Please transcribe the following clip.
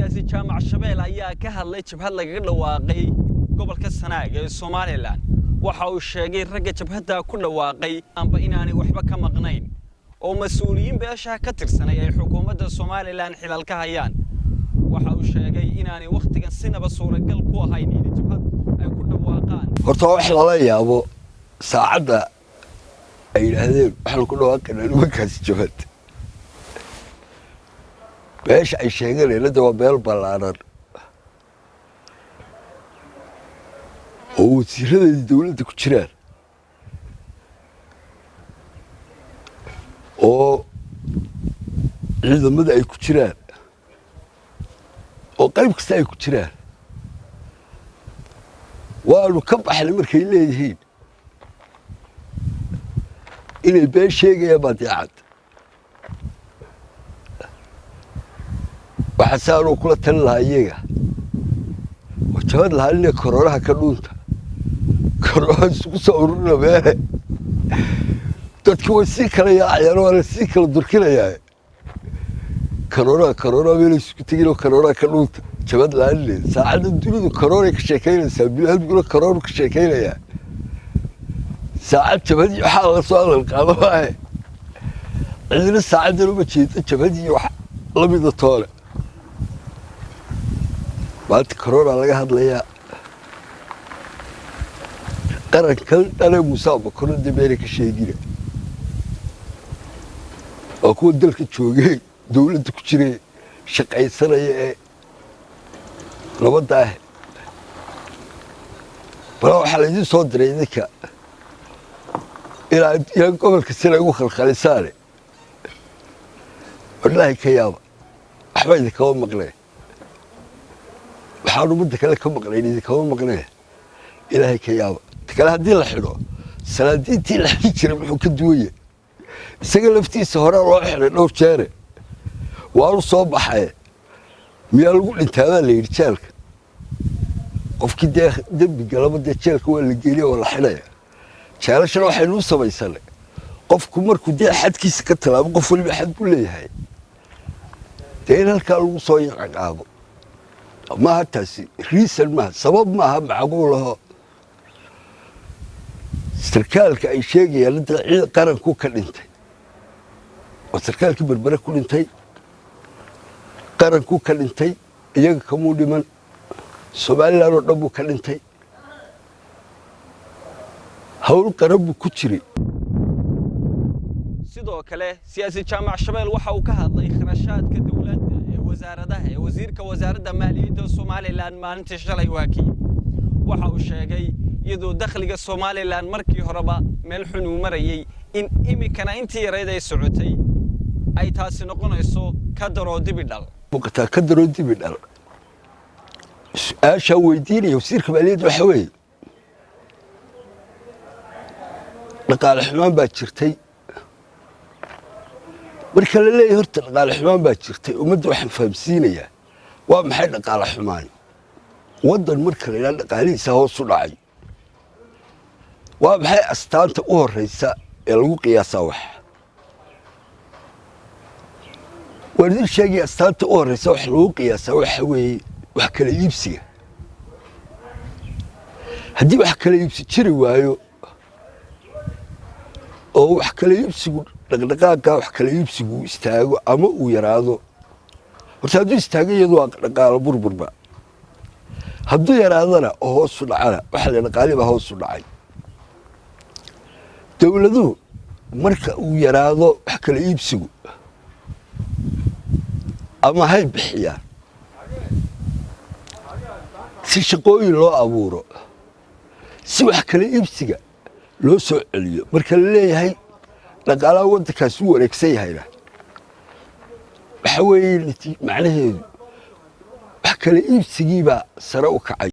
siyaasi jaamac Shabeel ayaa ka hadlay jabhad lagaga dhawaaqay gobolka Sanaag ee Soomaaliland waxa uu sheegay ragga jabhadda ku dhawaaqay amba inaanay waxba ka maqnayn oo mas'uuliyiin beesha ka tirsanay ay xukuumadda Soomaaliland xilal ka hayaan waxa uu sheegay inaanay waqtigan sinaba suuragal ku ahayn in jabhad ay ku dhawaaqaan horta wax la yaabo saacada ay yiraahdeen waxa ku dhawaaqay markaas jabhad beesha ay sheegeen waa beel ballaaran oo wasiirada dawladda ku jiraan oo ciidamada ay ku jiraan oo qayb kasta ay ku jiraan waanu ka baxnay markay leeyihiin inay been sheegayaan baadiicad waxaanu kula talin lahaa iyaga wajahad lahaa inay koronaha ka dhuunta koronaha isugu soo ururina meele dadku way sii kala yaacayaan waana sii kala durkinayaa koronaha meel isugu teginoo koronaha ka dhuunta jabad lahaanleed saacadda dunidu koronay ka sheekaynaysaa bilahadguna koronu ka sheekaynayaa saacad jabadii waxaa la soo hadal qaado maahe cidina saacaddan uma jeeda jabadii wax lamida toole maanta corona laga hadlayaa qarankan dhale Muuse Bakaro Dameere ka sheegina oo kuwa dalka joogay dawladda ku jiray shaqaysanaya ee nabadda bal waxa la idin soo diray idinka ilaa gobolka sida ugu khalkhalisaane wallahi ka yaaba waxba idinka maqlay waxaanu muddo kale ka maqnayn idinka maqnay ilaahay ka yaaba kale hadii la xidho salaadiintii la xidhi jiray wuxuu ka duwayay isaga laftiisa hore loo xiray dhowr jeer waanu soo baxay miyaa lagu dhintaabaa la yidhi jeelka qofkii dembi galabada jeelka waa la geeyay oo la xidhaya jeelashana waxaynu u samaysanay qofku markuu dee xadkiisa ka talaabo qof waliba xad buu leeyahay dee halkaa lagu soo yaqaaqaabo ما هتاسي ريسل ما سبب ما معقوله سركال كأي شيء يعني أنت قرن كوكل أنت وسركال كبر برا كل أنتي قرن كوكل أنتي يجي كمودي من سبعين لا ربو كل أنتي هول قرب كتيري sidoo kale siyaasi jaamac Shabeel waxa uu ka hadlay kharashaadka dawladda ee wasaaradaha ee wasiirka wasaaradda maaliyadda Soomaaliland maalintii shalay waakii waxa uu sheegay iyadoo dakhliga Soomaaliland markii horeba meel xun u marayay in imikana intii yareed ay socotay ay taasi noqonayso ka daro dibidhal waqta ka daro dibidhal aasha weydiinay wasiirka maaliyadda waxa weey dhaqaale xumaan baa jirtay marka la leeyahay horta dhaqaale xumaan baa jirtay ummadda waxaan fahamsiinayaa waa maxay dhaqaale xumaan wadan marka la yiraahdo dhaqaalihiisa hoos u dhacay waa maxay astaanta u horeysa ee lagu qiyaasaa wax wadi sheegay astaanta u horeysa wax lagu qiyaasaa waxa weeye wax kala iibsiga haddii wax kala iibsi jiri waayo oo wax kala iibsigu dhaqdhaqaaqa wax kala iibsigu istaago ama uu yaraado horta hadduu istaago iyadoo waa dhaqaale burburba hadduu yaraadana oo hoos u dhacana waxa la dhaqaaliba hoos u dhacay dawladuhu marka uu yaraado wax kala iibsigu ama hay bixiyaan si shaqooyin loo abuuro si wax kala iibsiga loo soo celiyo marka la leeyahay dhaqaalaha waddankaas uu wareegsan yahayna waxa weeye macnaheedu wax kala iibsigiibaa sare u kacay